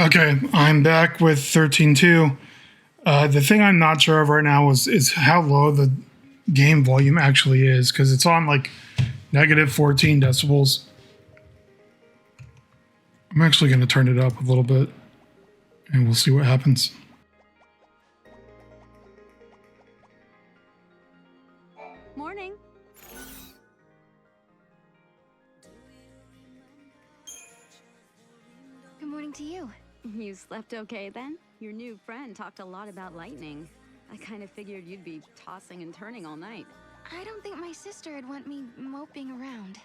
Okay, I'm back with 13.2. The thing I'm not sure of right now is how low the game volume actually is, because it's on like negative 14 decibels. I'm actually going to turn it up a little bit, and we'll see what happens. Morning. Good morning to you. You slept okay then? Your new friend talked a lot about lightning. I kind of figured you'd be tossing and turning all night. I don't think my sister'd want me moping around.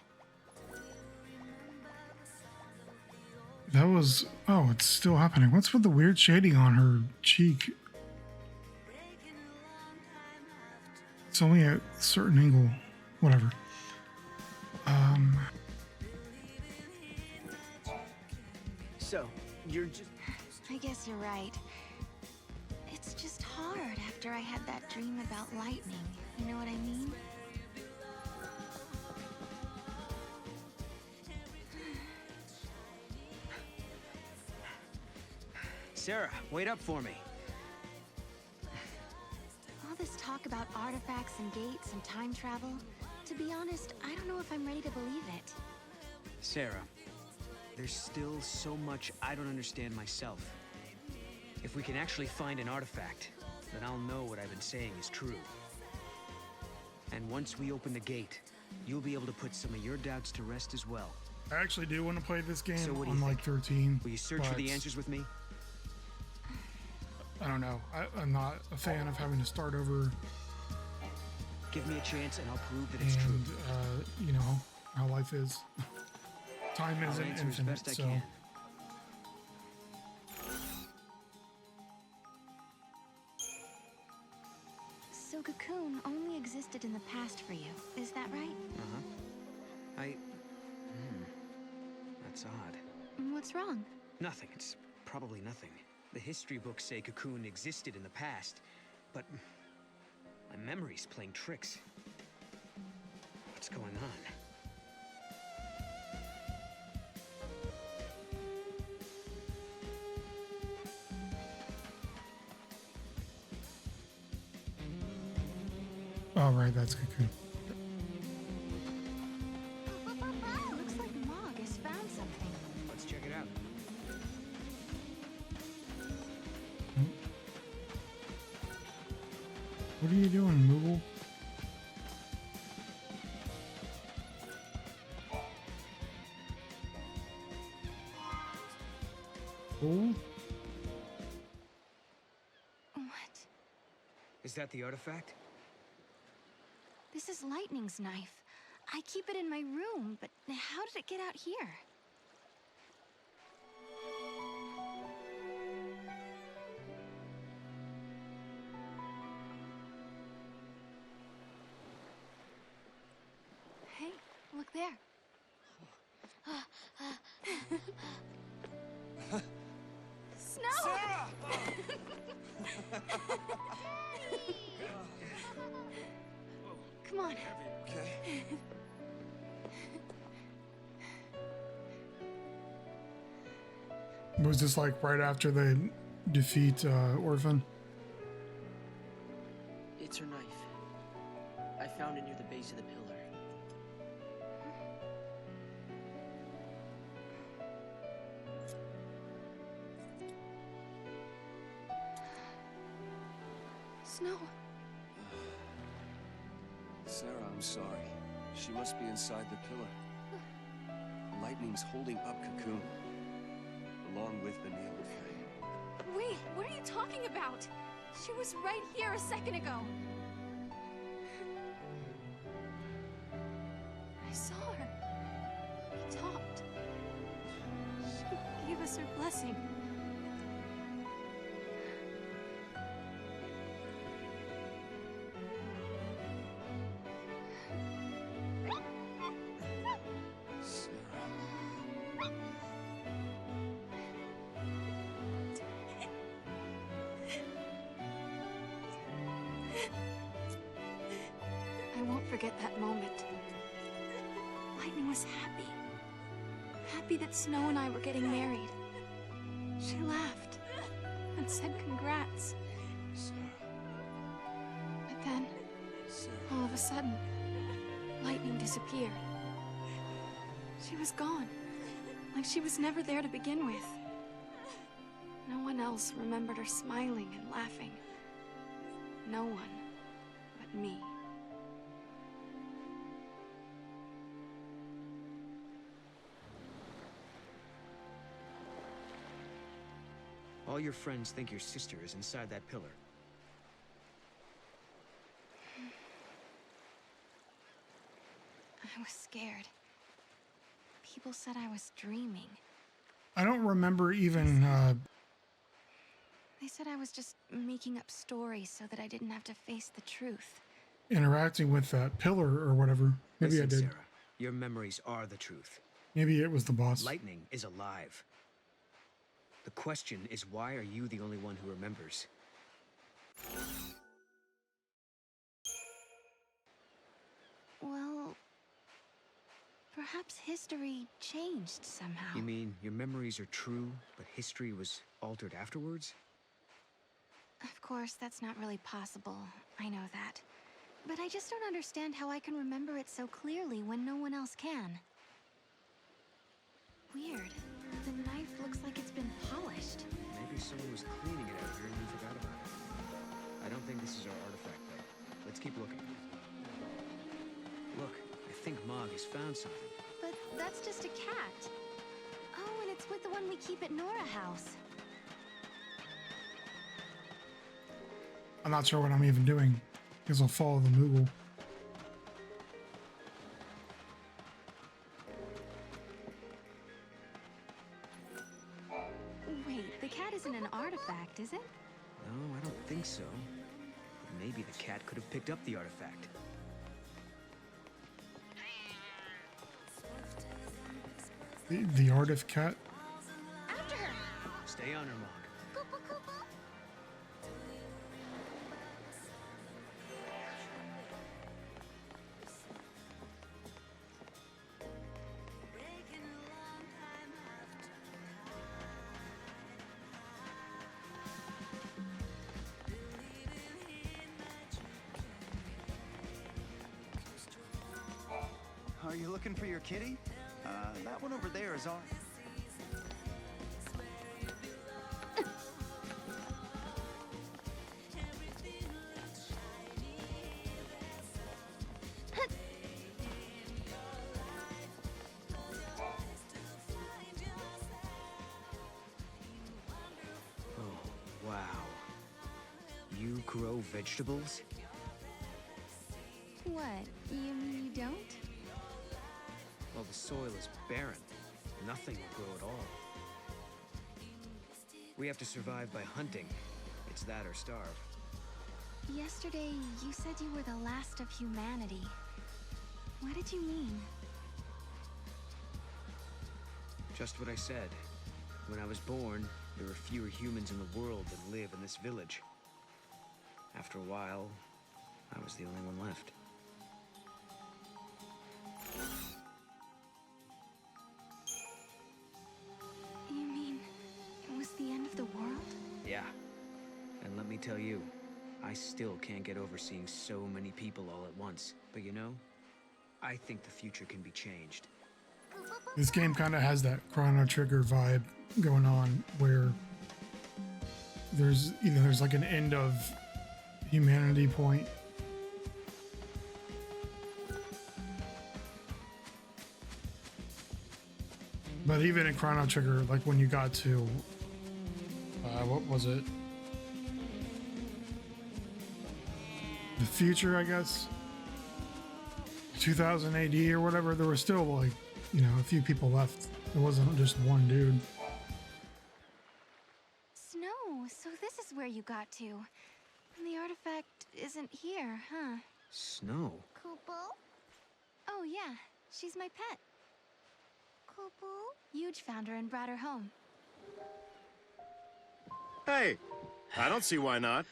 That was... Oh, it's still happening. What's with the weird shading on her cheek? It's only at a certain angle. Whatever. So, you're just... I guess you're right. It's just hard after I had that dream about lightning. You know what I mean? Sarah, wait up for me. All this talk about artifacts and gates and time travel, to be honest, I don't know if I'm ready to believe it. Sarah, there's still so much I don't understand myself. If we can actually find an artifact, then I'll know what I've been saying is true. And once we open the gate, you'll be able to put some of your doubts to rest as well. I actually do want to play this game So what do on you like think? 13. Will you search for the answers with me? I don't know. I'm not a fan of having to start over. Give me a chance and I'll prove that it's true. And, you know, how life is. Time I'll isn't answer as infinite, best I so... can. So Cocoon only existed in the past for you, is that right? That's odd. What's wrong? Nothing. It's probably nothing. The history books say Cocoon existed in the past, but my memory's playing tricks. What's going on? Oh, right, that's Cocoon. Looks like Mog has found something. Let's check it out. What are you doing, Moogle? Oh? What? Is that the artifact? This is Lightning's knife. I keep it in my room, but how did it get out here? Hey, look there. Snow! Come on. Okay. Was this like right after they defeat Orphan? It's her knife. I found it near the base of the pillar. Snow. Sarah, I'm sorry. She must be inside the pillar. Lightning's holding up Cocoon, along with the nailed frame. Wait, what are you talking about? She was right here a second ago. I saw her. We talked. She gave us her blessing. I won't forget that moment. Lightning was happy. Happy that Snow and I were getting married. She laughed and said congrats. Sarah. But then, all of a sudden, lightning disappeared. She was gone, like she was never there to begin with. No one else remembered her smiling and laughing. No one but me. All your friends think your sister is inside that pillar. I was scared. People said I was dreaming. I don't remember even. They said I was just making up stories so that I didn't have to face the truth. Interacting with that pillar or whatever. Maybe I Listen, did. Sarah, your memories are the truth. Maybe it was the boss. Lightning is alive. The question is, why are you the only one who remembers? Well, perhaps history changed somehow. You mean your memories are true, but history was altered afterwards? Of course, that's not really possible. I know that. But I just don't understand how I can remember it so clearly when no one else can. Weird. The knife looks like it's been polished. Maybe someone was cleaning it out here and we forgot about it. I don't think this is our artifact, though. Let's keep looking. Look, I think Mog has found something. But that's just a cat. Oh, and it's with the one we keep at Nora House. I'm not sure what I'm even doing. Guess I'll follow the Moogle. Wait, the cat isn't an artifact, is it? No, I don't think so. But maybe the cat could have picked up the artifact. The artifact. After her! Stay on her, Mog. Koopa Koopa! Are you looking for your kitty? That one over there is ours. Oh, wow. You grow vegetables? What? You mean you don't? Well, the soil is barren. Nothing will grow at all. We have to survive by hunting. It's that or starve. Yesterday, you said you were the last of humanity. What did you mean? Just what I said. When I was born, there were fewer humans in the world than live in this village. After a while, I was the only one left. You mean it was the end of the world? Yeah. And let me tell you, I still can't get over seeing so many people all at once. But you know, I think the future can be changed. This game kind of has that Chrono Trigger vibe going on, where there's like an end of humanity point. But even in Chrono Trigger, like when you got to what was it? The future, I guess. 2000 AD or whatever, there were still like, a few people left. It wasn't just one dude. Snow, so this is where you got to. And the artifact isn't here, huh? Snow? Kupo? Oh yeah, she's my pet. Kupo? Huge found her and brought her home. Hey, I don't see why not.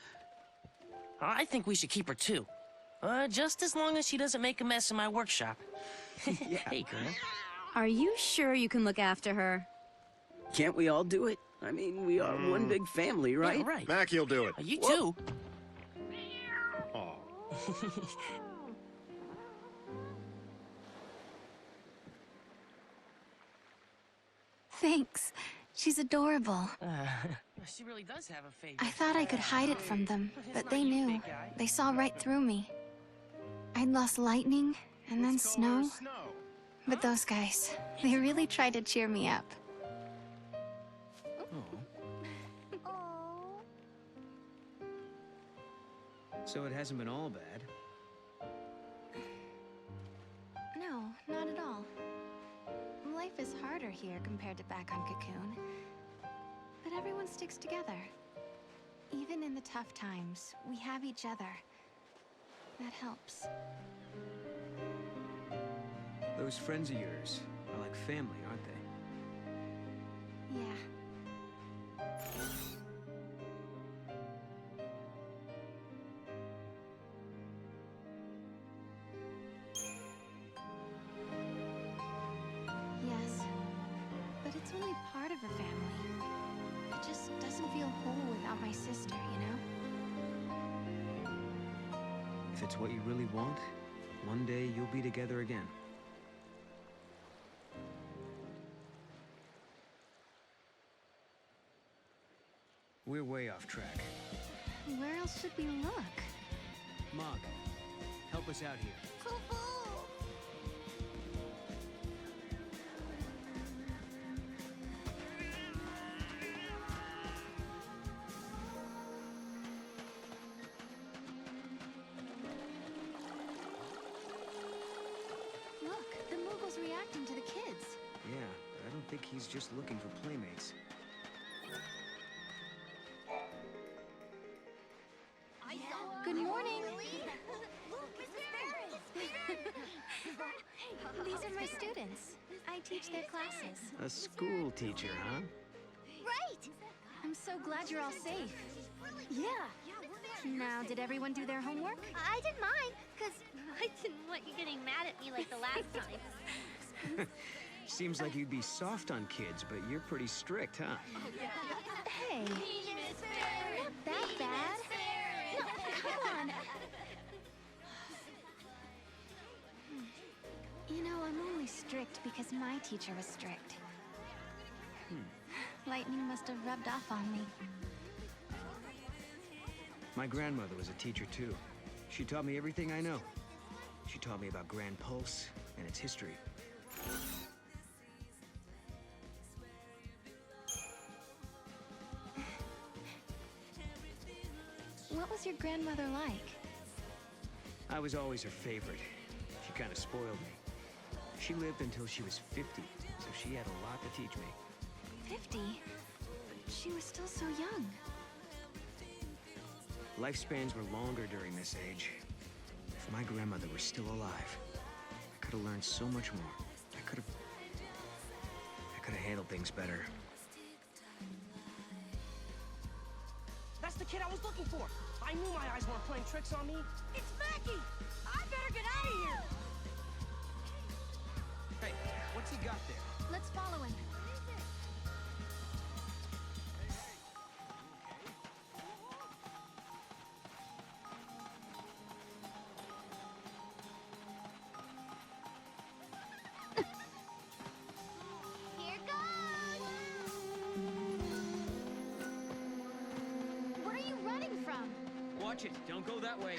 I think we should keep her too. Just as long as she doesn't make a mess in my workshop. Hey, girl. Are you sure you can look after her? Can't we all do it? I mean, we are one big family, right? Yeah, right. Mac, you'll do it. You too. Aw. Thanks. She's adorable. She really does have a favorite. I thought I could hide it from them, but they knew. They saw right through me. I'd lost lightning, and then snow. But those guys, they really tried to cheer me up. So it hasn't been all bad. No, not at all. Life is harder here compared to back on Cocoon. But everyone sticks together. Even in the tough times, we have each other. That helps. Those friends of yours are like family, aren't they? Yeah. Yes. But it's only part of a family. It just doesn't feel whole without my sister, you know? If it's what you really want, one day you'll be together again. We're way off track. Where else should we look? Mog, help us out here. Look, the Moogle's reacting to the kids. Yeah, but I don't think he's just looking for playmates. Good morning. These are my students. I teach their classes. A school teacher, huh? Right! I'm so glad you're all safe. Yeah. Now, did everyone do their homework? I did mine, because I didn't want you getting mad at me like the last time. Seems like you'd be soft on kids, but you're pretty strict, huh? Hey, not that bad. No, come on. You know, I'm only strict because my teacher was strict. Lightning must have rubbed off on me. My grandmother was a teacher, too. She taught me everything I know. She taught me about Grand Pulse and its history. What was your grandmother like? I was always her favorite. She kind of spoiled me. She lived until she was 50, so she had a lot to teach me. 50? She was still so young. Lifespans were longer during this age. If my grandmother were still alive, I could have learned so much more. I could have handled things better. That's the kid I was looking for. I knew my eyes weren't playing tricks on me. It's Mackie! I better get out of here! Hey, what's he got there? Let's follow him. Here goes! Where are you running from? Watch it. Don't go that way.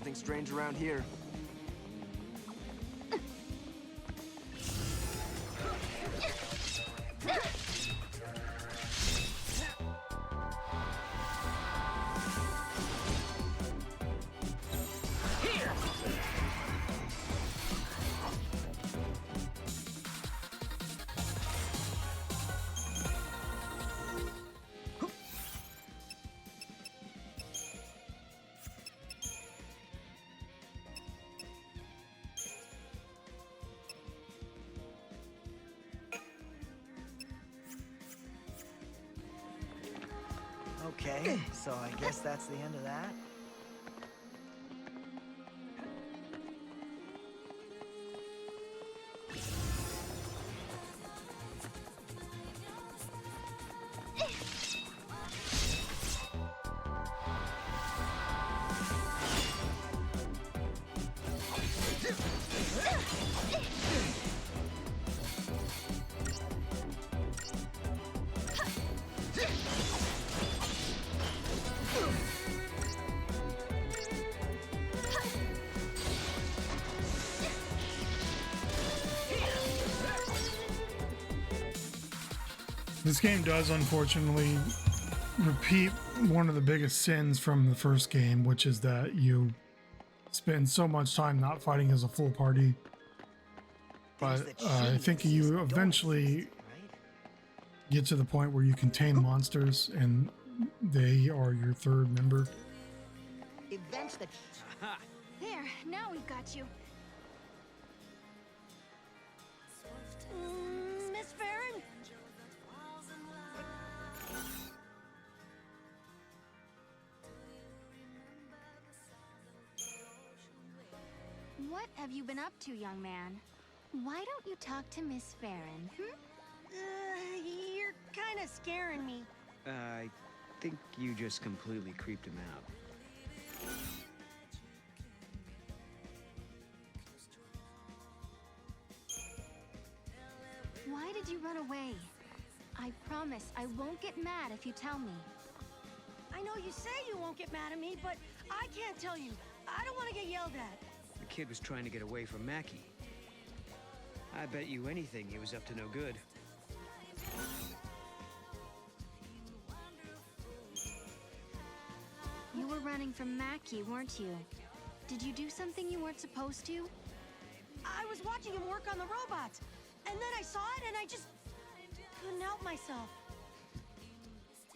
Nothing strange around here. Okay, so I guess that's the end of that. This game does unfortunately repeat one of the biggest sins from the first game, which is that you spend so much time not fighting as a full party. But I think you eventually get to the point where you can tame monsters and they are your third member. Eventually. There, now we've got you. Miss Farron? What have you been up to, young man? Why don't you talk to Miss Farron, You're kind of scaring me. I think you just completely creeped him out. Why did you run away? I promise I won't get mad if you tell me. I know you say you won't get mad at me, but I can't tell you. I don't want to get yelled at. The kid was trying to get away from Mackie. I bet you anything he was up to no good. You were running from Mackie, weren't you? Did you do something you weren't supposed to? I was watching him work on the robots, and then I saw it, and I just couldn't help myself.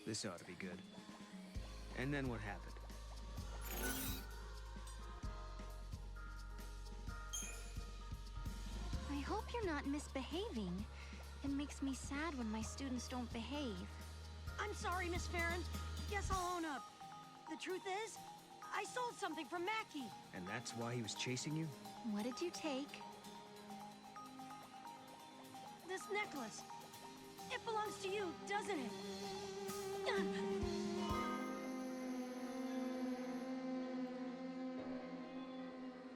This ought to be good. And then what happened? I hope you're not misbehaving. It makes me sad when my students don't behave. I'm sorry, Miss Farron. Guess I'll own up. The truth is, I sold something from Mackie. And that's why he was chasing you? What did you take? This necklace. It belongs to you, doesn't it?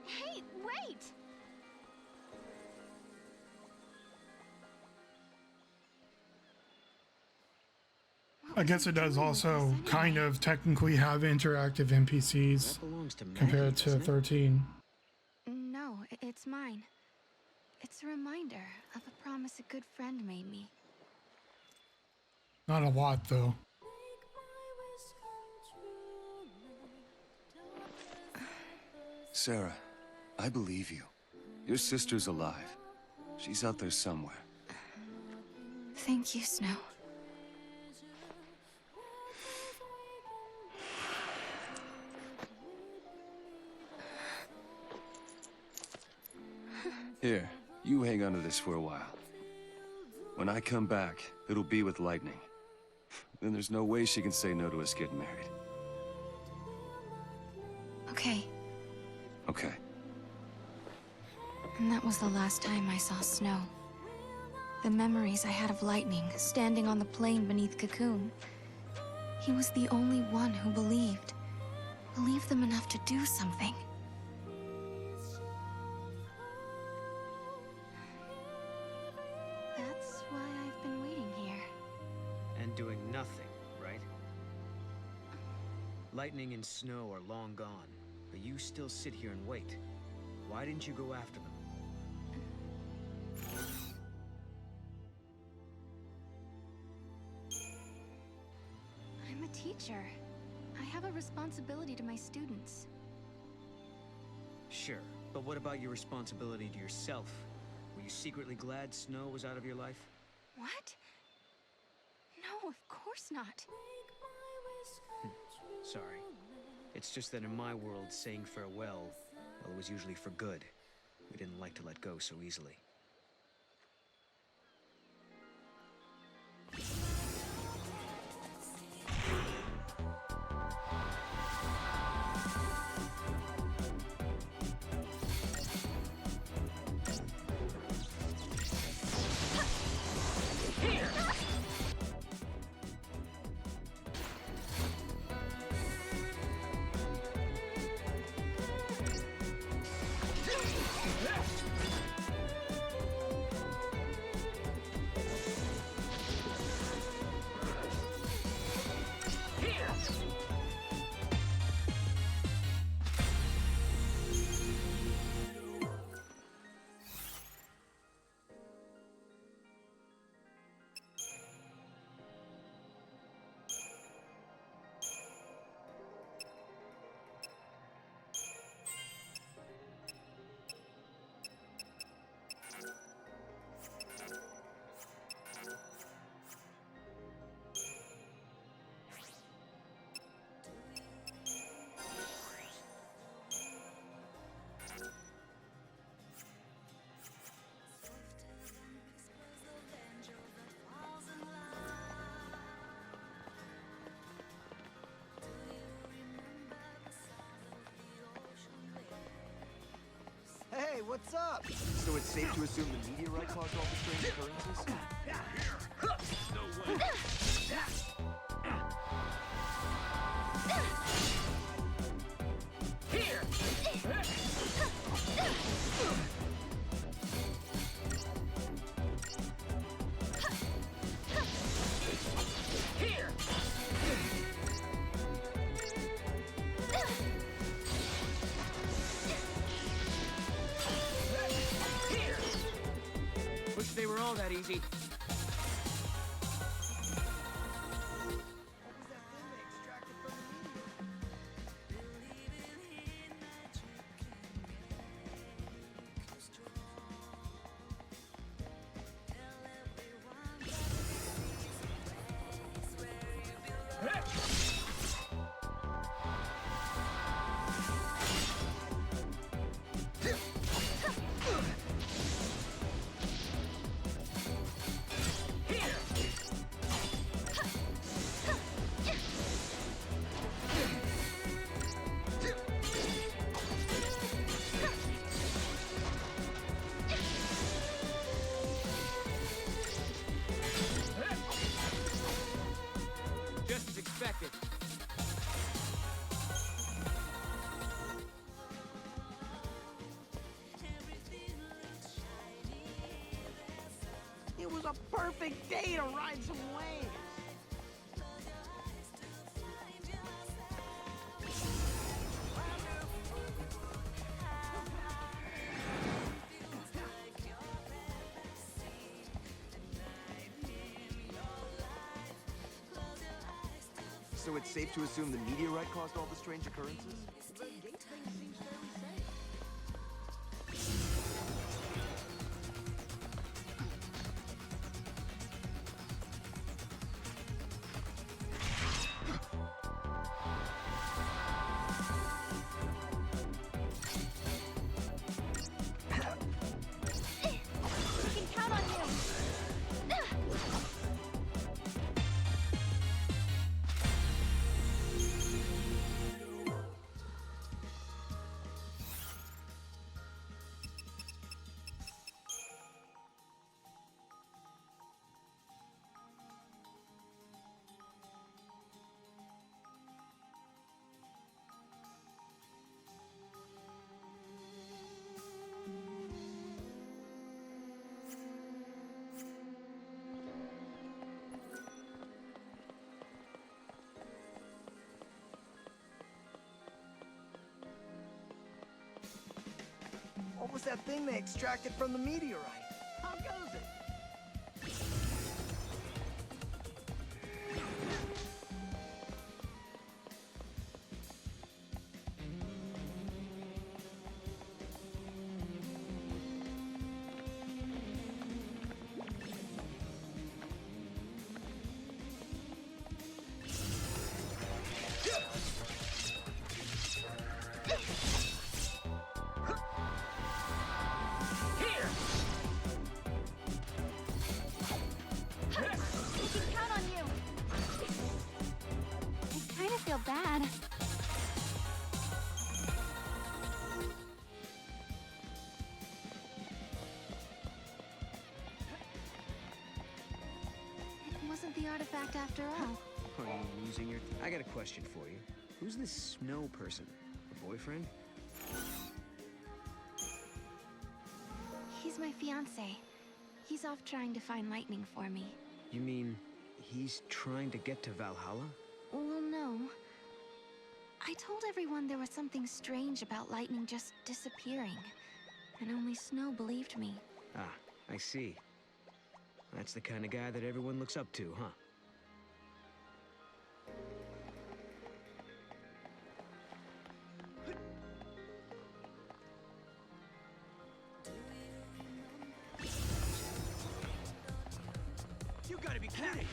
Hey, wait! I guess it does also kind of technically have interactive NPCs compared to 13. No, it's mine. It's a reminder of a promise a good friend made me. Not a lot, though. Sarah, I believe you. Your sister's alive. She's out there somewhere. Thank you, Snow. Here, you hang on to this for a while. When I come back, it'll be with Lightning. Then there's no way she can say no to us getting married. Okay. Okay. And that was the last time I saw Snow. The memories I had of Lightning standing on the plain beneath Cocoon. He was the only one who believed. Believed them enough to do something. That's why I've been waiting here. And doing nothing, right? Lightning and Snow are long gone. But you still sit here and wait. Why didn't you go after them? I'm a teacher. I have a responsibility to my students. Sure, but what about your responsibility to yourself? Were you secretly glad Snow was out of your life? What? No, of course not. Sorry. It's just that in my world, saying farewell, well, it was usually for good. We didn't like to let go so easily. Hey, what's up? So it's safe to assume the meteorite caused all the strange occurrences? No way. Wish they were all that easy. What was that thing they extracted from the meteor? Just as expected. It was a perfect day to ride some waves. So it's safe to assume the meteorite caused all the strange occurrences? The gate thing seems fairly safe. We can count on you. What was that thing they extracted from the meteorite? How goes it? Feel bad. It wasn't the artifact after all. Are you losing your... I got a question for you. Who's this snow person? A boyfriend? He's my fiancé. He's off trying to find lightning for me. You mean he's trying to get to Valhalla? Well, no. I told everyone there was something strange about lightning just disappearing. And only Snow believed me. Ah, I see. That's the kind of guy that everyone looks up to, huh? You gotta be kidding!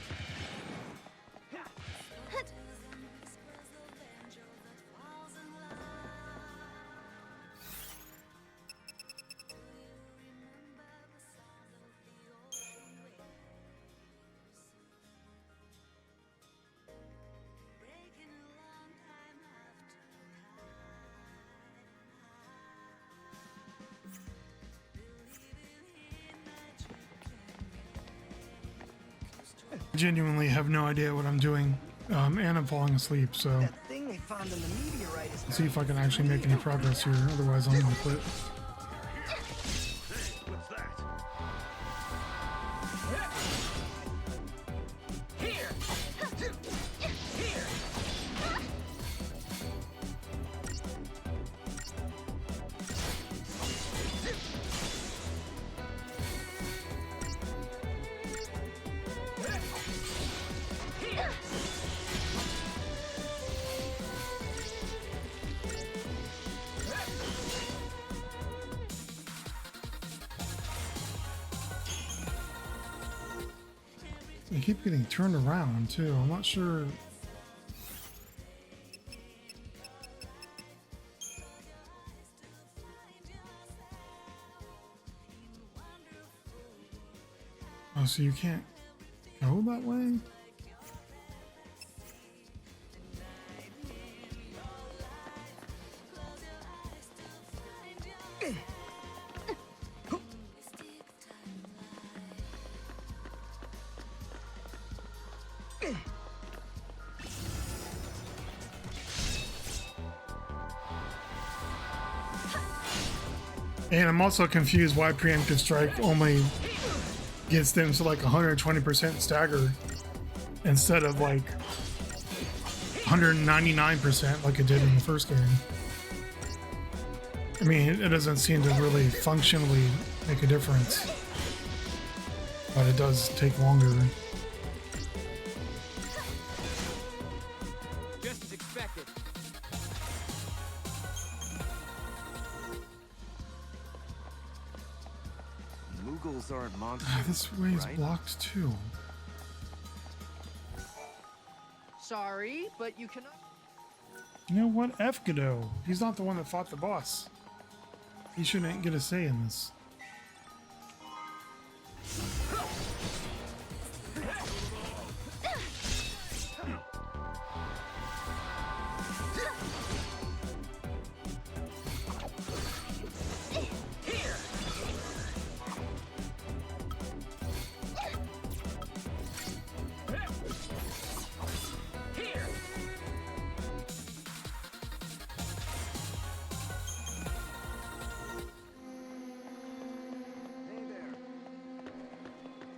I genuinely have no idea what I'm doing, and I'm falling asleep, so That thing they found in the meteorite is... let's see if I can actually make any progress here, otherwise I'm gonna quit. What's that? They keep getting turned around too. I'm not sure. Oh, so you can't go that way? And I'm also confused why preemptive strike only gets them to like 120% stagger instead of like 199% like it did in the first game. I mean, it doesn't seem to really functionally make a difference, but it does take longer. Just as expected. Moogles aren't monsters. This way is right? blocked too. Sorry, but you cannot... You know what? F Godot. He's not the one that fought the boss. He shouldn't get a say in this.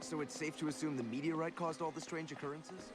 So it's safe to assume the meteorite caused all the strange occurrences?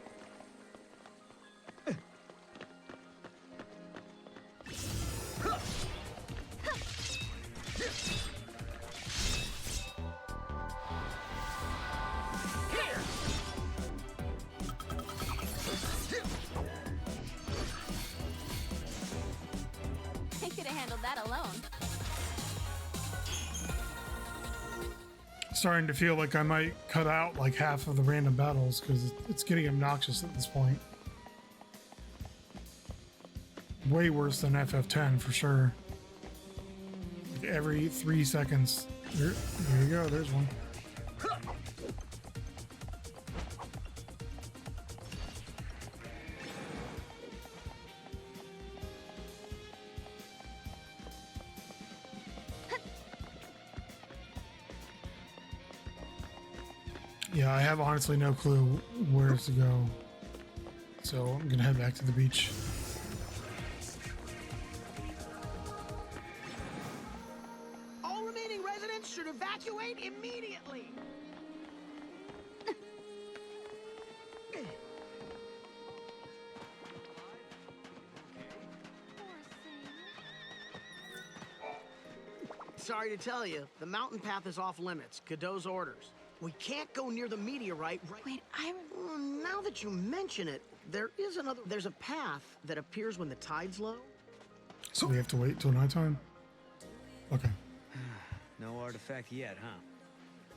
starting to feel like I might cut out like half of the random battles because it's getting obnoxious at this point. Way worse than FF10 for sure. Like every 3 seconds. There you go, there's one. Yeah, I have honestly no clue where to go. So I'm gonna head back to the beach. All remaining residents should evacuate immediately. Sorry to tell you, the mountain path is off limits. Cadeau's orders. We can't go near the meteorite right... Wait, Now that you mention it, there's a path that appears when the tide's low. So we have to wait till nighttime? Okay. No artifact yet, huh?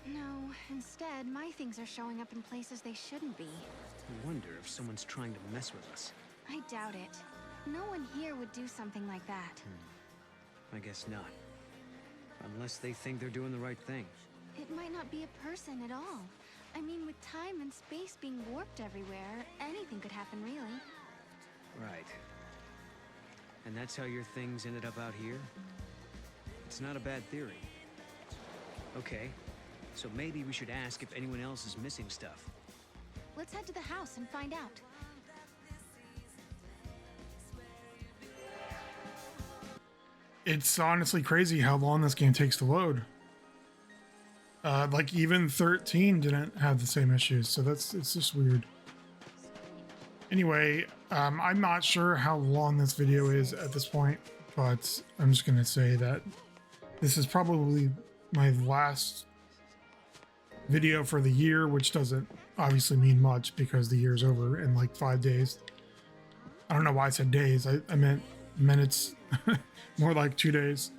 No, instead, my things are showing up in places they shouldn't be. I wonder if someone's trying to mess with us. I doubt it. No one here would do something like that. I guess not. Unless they think they're doing the right thing. It might not be a person at all. I mean, with time and space being warped everywhere, anything could happen, really. Right. And that's how your things ended up out here? It's not a bad theory. Okay, so maybe we should ask if anyone else is missing stuff. Let's head to the house and find out. It's honestly crazy how long this game takes to load. Like even 13 didn't have the same issues, so it's just weird. Anyway, I'm not sure how long this video is at this point, but I'm just gonna say that this is probably my last video for the year, which doesn't obviously mean much because the year's over in like 5 days. I don't know why I said days. I meant minutes. More like 2 days.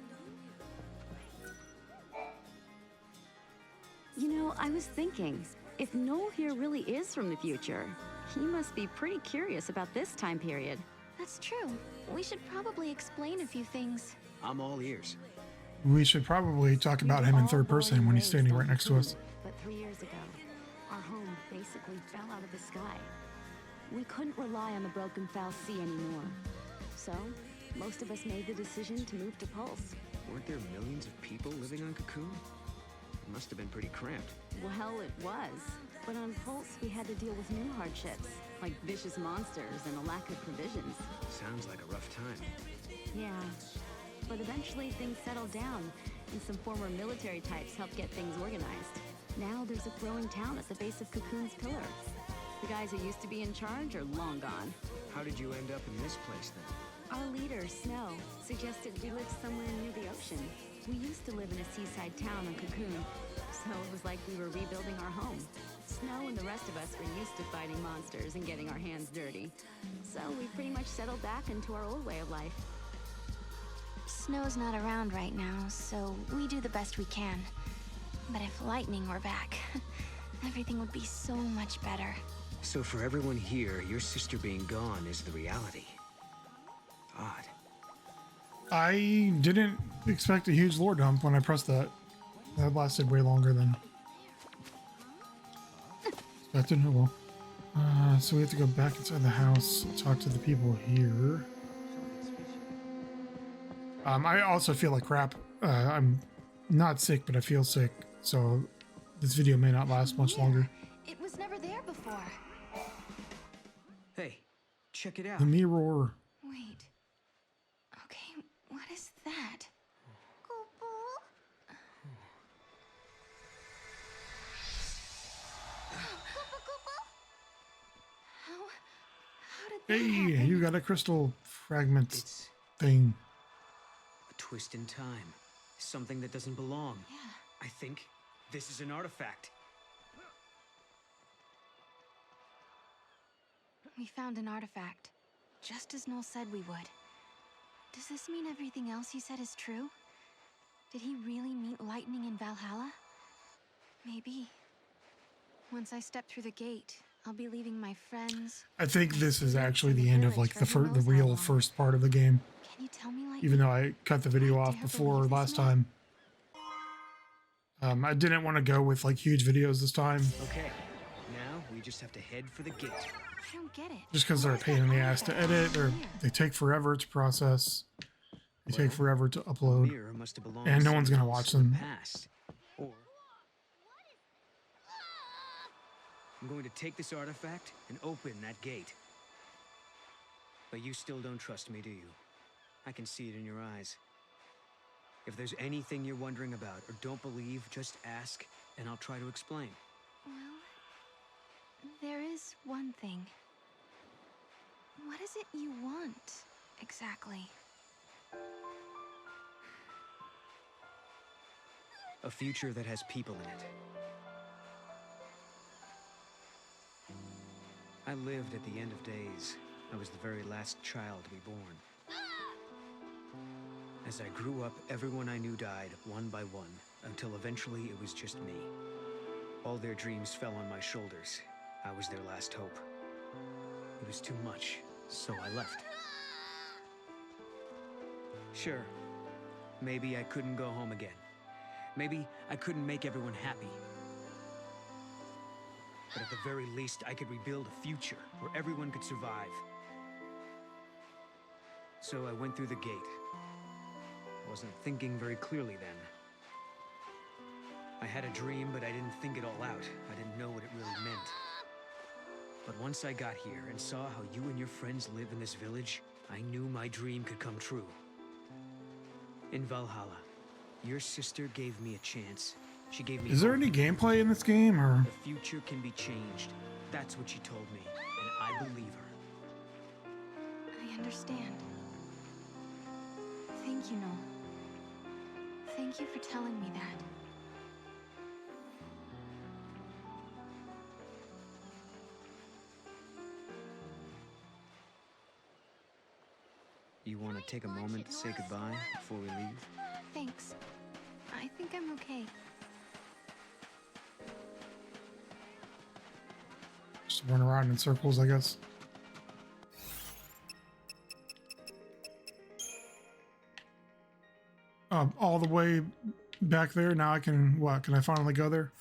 You know, I was thinking, if Noel here really is from the future, he must be pretty curious about this time period. That's true. We should probably explain a few things. I'm all ears. We should probably talk about him in third person when he's standing right next to us. But 3 years ago, our home basically fell out of the sky. We couldn't rely on the broken foul sea anymore. So, most of us made the decision to move to Pulse. Weren't there millions of people living on Cocoon? It must have been pretty cramped. Well, it was. But on Pulse, we had to deal with new hardships, like vicious monsters and a lack of provisions. Sounds like a rough time. Yeah. But eventually things settled down, and some former military types helped get things organized. Now there's a growing town at the base of Cocoon's pillar. The guys who used to be in charge are long gone. How did you end up in this place then? Our leader, Snow, suggested we live somewhere near the ocean. We used to live in a seaside town on Cocoon, so it was like we were rebuilding our home. Snow and the rest of us were used to fighting monsters and getting our hands dirty. So we pretty much settled back into our old way of life. Snow's not around right now, so we do the best we can. But if Lightning were back, everything would be so much better. So for everyone here, your sister being gone is the reality. Odd. I didn't expect a huge lore dump when I pressed that. That lasted way longer than expected. Oh well. So we have to go back inside the house and talk to the people here. I also feel like crap. I'm not sick, but I feel sick, so this video may not last much longer. It was never there before. Hey, check it out. The mirror. Wait. Okay, what is that? How did that Hey, happen? you got a crystal fragment thing. A twist in time. Something that doesn't belong. Yeah. I think this is an artifact. We found an artifact, just as Noel said we would. Does this mean everything else he said is true? Did he really meet Lightning in Valhalla? Maybe. Once I step through the gate, I'll be leaving my friends. I think this is actually the end of like the real first part of the game. Can you tell me, like, Even though I cut the video off before last time. I didn't want to go with like huge videos this time. Okay, now we just have to head for the gate. I don't get it. Just because they're a pain in the ass to edit, or they take forever to process. They take forever to upload. And no one's going to watch them. Or I'm going to take this artifact and open that gate. But you still don't trust me, do you? I can see it in your eyes. If there's anything you're wondering about or don't believe, just ask, and I'll try to explain. Well, there is one thing. What is it you want, exactly? A future that has people in it. I lived at the end of days. I was the very last child to be born. As I grew up, everyone I knew died, one by one, until eventually it was just me. All their dreams fell on my shoulders. I was their last hope. It was too much, so I left. Sure, maybe I couldn't go home again. Maybe I couldn't make everyone happy. But at the very least, I could rebuild a future where everyone could survive. So I went through the gate. Wasn't thinking very clearly then. I had a dream, but I didn't think it all out. I didn't know what it really meant. But once I got here and saw how you and your friends live in this village, I knew my dream could come true. In Valhalla, your sister gave me a chance. She gave me. Is there any gameplay in this game, or? The future can be changed. That's what she told me, and I believe her. I understand. Thank you, Noel. Thank you for telling me that. You want to take a moment to say goodbye before we leave? Thanks. I think I'm okay. Just run around in circles, I guess. All the way back there. Now I can, what? Can I finally go there?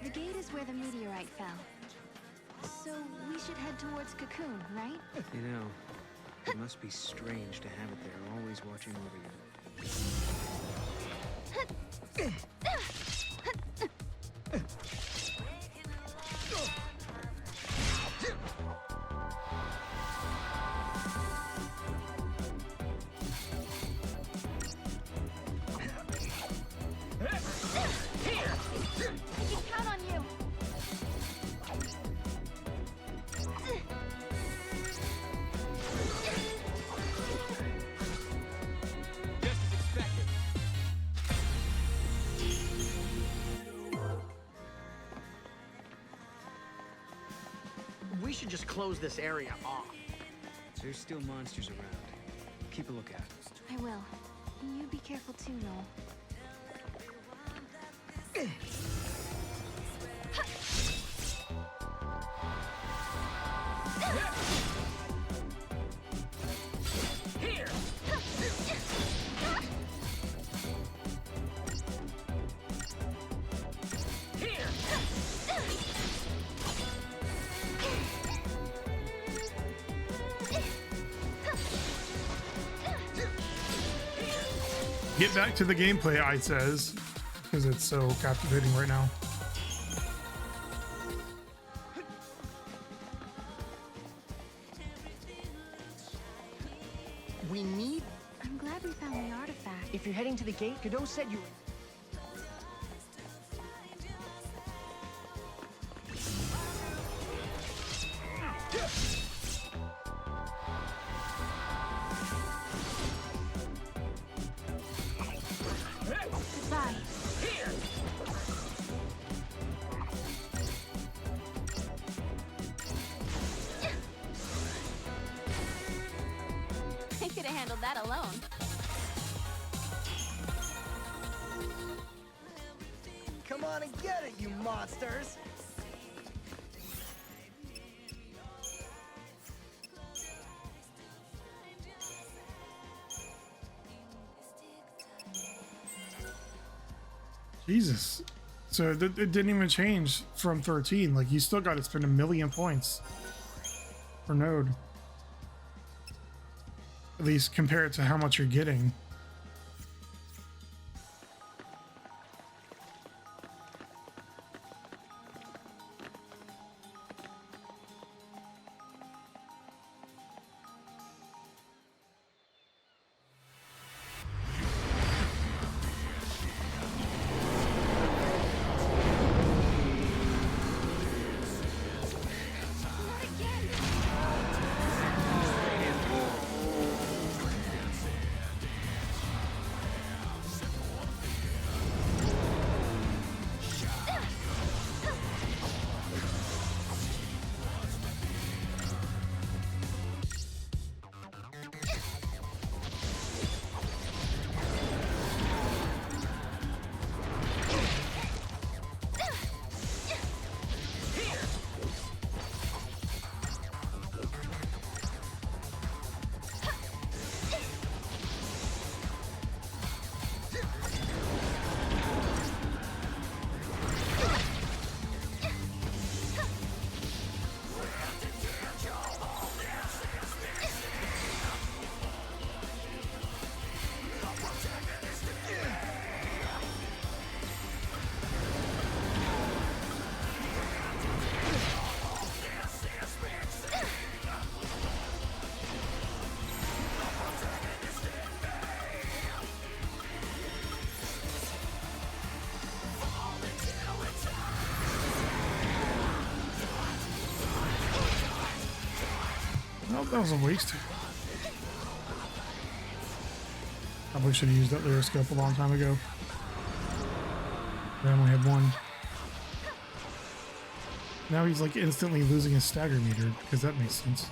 The gate is where the meteorite fell. So we should head towards Cocoon, right? You know, it must be strange to have it there, always watching over you. We should just close this area off. There's still monsters around. Keep a lookout. I will. You be careful too, Noel. Get back to the gameplay, I says, because it's so captivating right now. We need... I'm glad we found the artifact. If you're heading to the gate, Godot said you... Goodbye. handled that alone. Come on and get it, you monsters! Jesus. So it didn't even change from 13. Like, you still got to spend 1,000,000 points per node. At least compare it to how much you're getting. That was a waste. Probably should have used that Lyroscope a long time ago. I only had one. Now he's like instantly losing his stagger meter, because that makes sense.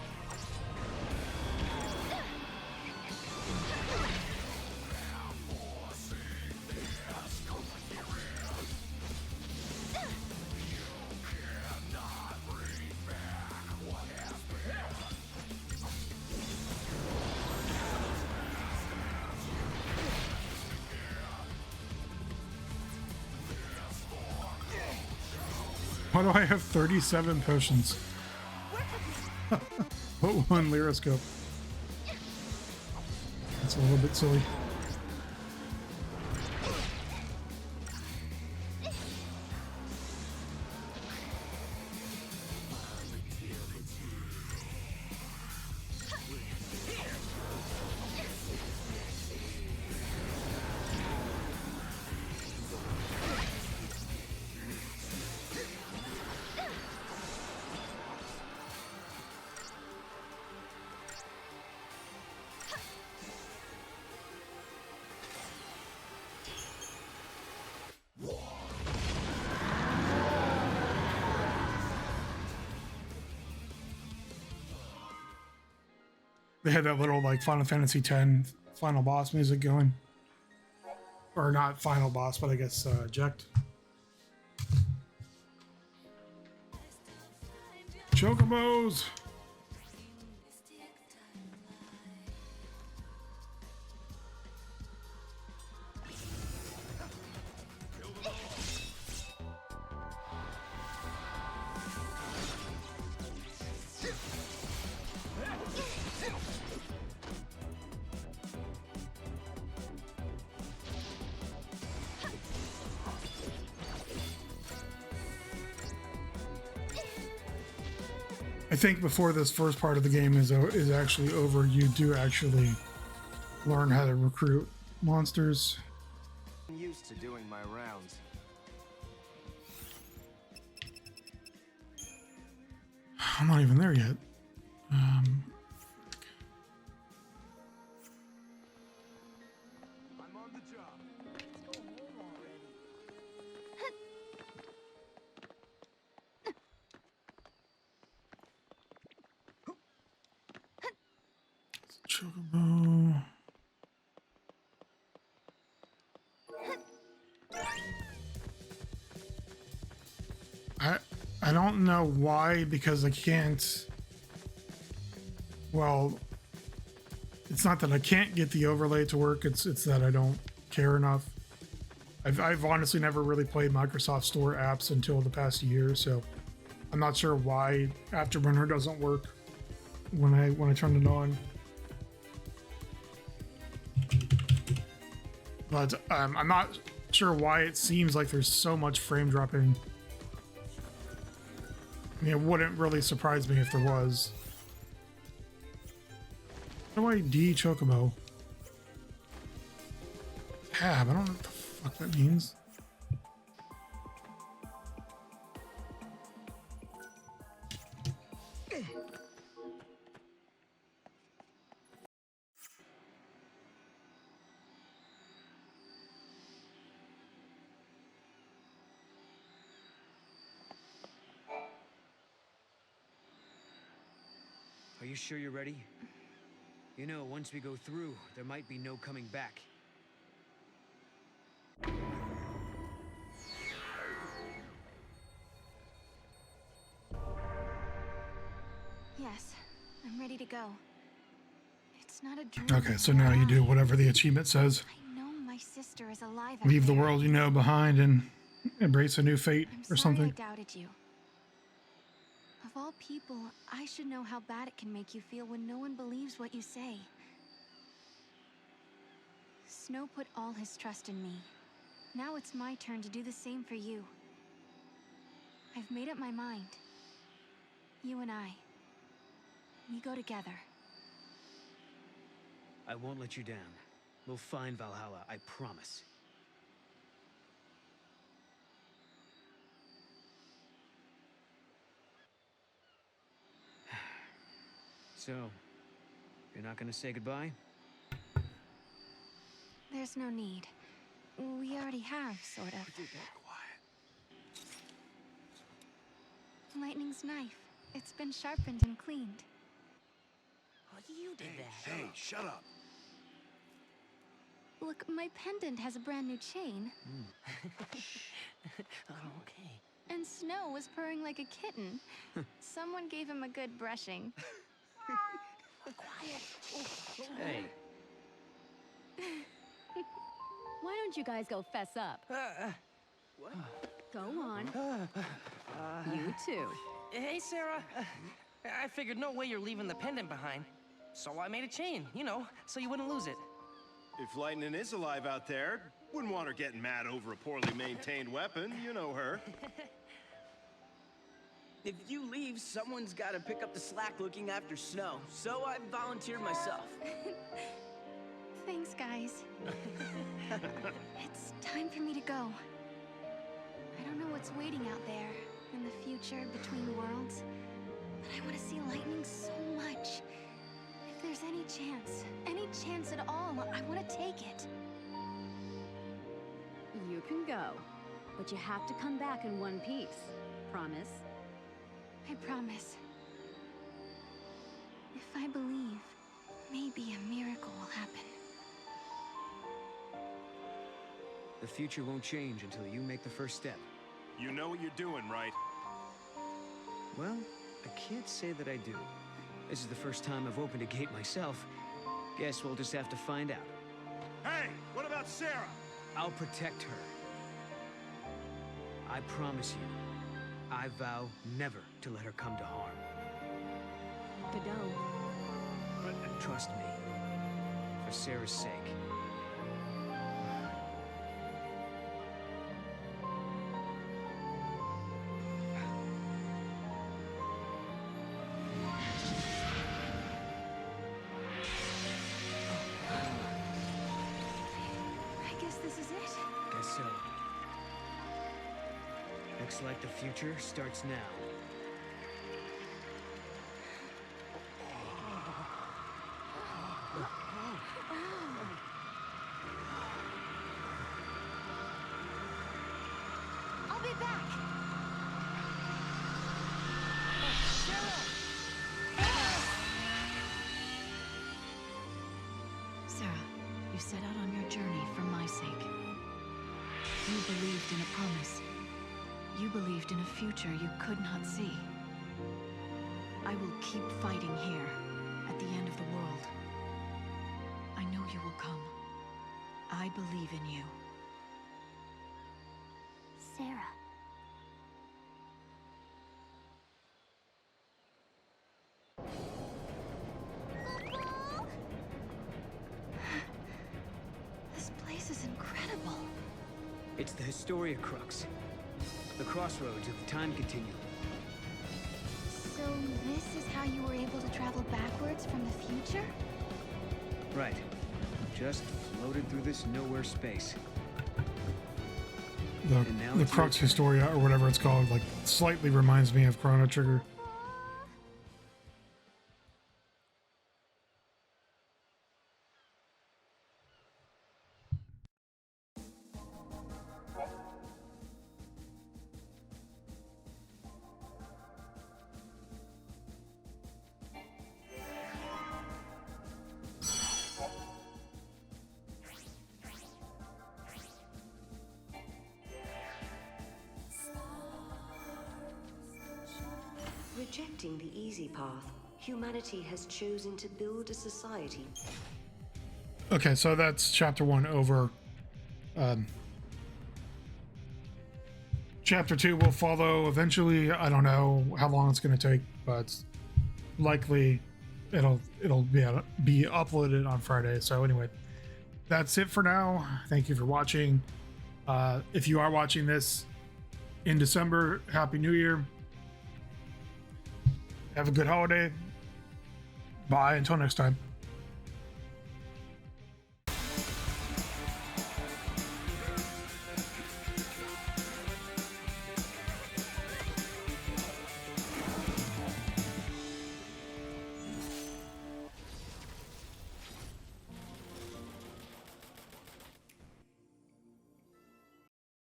Why do I have 37 potions? But one Lyroscope. That's a little bit silly. They had that little like Final Fantasy X final boss music going. Or not final boss, but I guess eject. Chocobos! I think before this first part of the game is actually over, you do actually learn how to recruit monsters. I'm used to doing my rounds. I'm not even there yet. I'm on the job. Let's go home already. Chocobo. I don't know why, because I can't. Well, it's not that I can't get the overlay to work. It's that I don't care enough. I've honestly never really played Microsoft Store apps until the past year, so I'm not sure why Afterburner doesn't work when I turn it on. But I'm not sure why it seems like there's so much frame dropping. I mean, it wouldn't really surprise me if there was. How do I D Chocobo? Tab, I don't know what the fuck that means. Are you sure you're ready? You know, once we go through, there might be no coming back. Yes, I'm ready to go. It's not a dream. Okay, so now you do whatever the achievement says. I know my sister is alive out Leave the there. world you know behind and embrace a new fate or something. I doubted you. Of all people, I should know how bad it can make you feel when no one believes what you say. Snow put all his trust in me. Now it's my turn to do the same for you. I've made up my mind. You and I. We go together. I won't let you down. We'll find Valhalla, I promise. So, you're not gonna say goodbye? There's no need. We already have, sort of. Lightning's knife. It's been sharpened and cleaned. You did that. Hey, shut up. Look, my pendant has a brand new chain. Okay. And Snow was purring like a kitten. Someone gave him a good brushing. Quiet. Hey. Why don't you guys go fess up? What? Go on. You too. Hey, Sarah. I figured no way you're leaving the pendant behind. So I made a chain, you know, so you wouldn't lose it. If Lightning is alive out there, wouldn't want her getting mad over a poorly maintained weapon. You know her. If you leave, someone's got to pick up the slack looking after Snow. So I volunteered myself. Thanks, guys. It's time for me to go. I don't know what's waiting out there in the future between worlds, but I want to see Lightning so much. If there's any chance at all, I want to take it. You can go, but you have to come back in one piece. Promise? I promise. If I believe, maybe a miracle will happen. The future won't change until you make the first step. You know what you're doing, right? Well, I can't say that I do. This is the first time I've opened a gate myself. Guess we'll just have to find out. Hey, what about Sarah? I'll protect her. I promise you. I vow never to let her come to harm. Godot. Trust me. For Sarah's sake. I guess this is it. Guess so. Looks like the future starts now. I'll be back. Sarah, you set out on your journey for my sake. You believed in a promise. You believed in a future you could not see. I will keep fighting here, at the end of the world. I know you will come. I believe in you. Sarah. This place is incredible. It's the Historia Crux. The crossroads of the time continuum. So this is how you were able to travel backwards from the future? Right. Just floated through this nowhere space. The Crux Historia, or whatever it's called, like, slightly reminds me of Chrono Trigger. Rejecting the easy path, humanity has chosen to build a society. Okay, so that's chapter 1 over. Chapter 2 will follow eventually. I don't know how long it's going to take, but likely it'll be uploaded on Friday. So anyway, that's it for now. Thank you for watching. If you are watching this in December, Happy New Year. Have a good holiday. Bye until next time.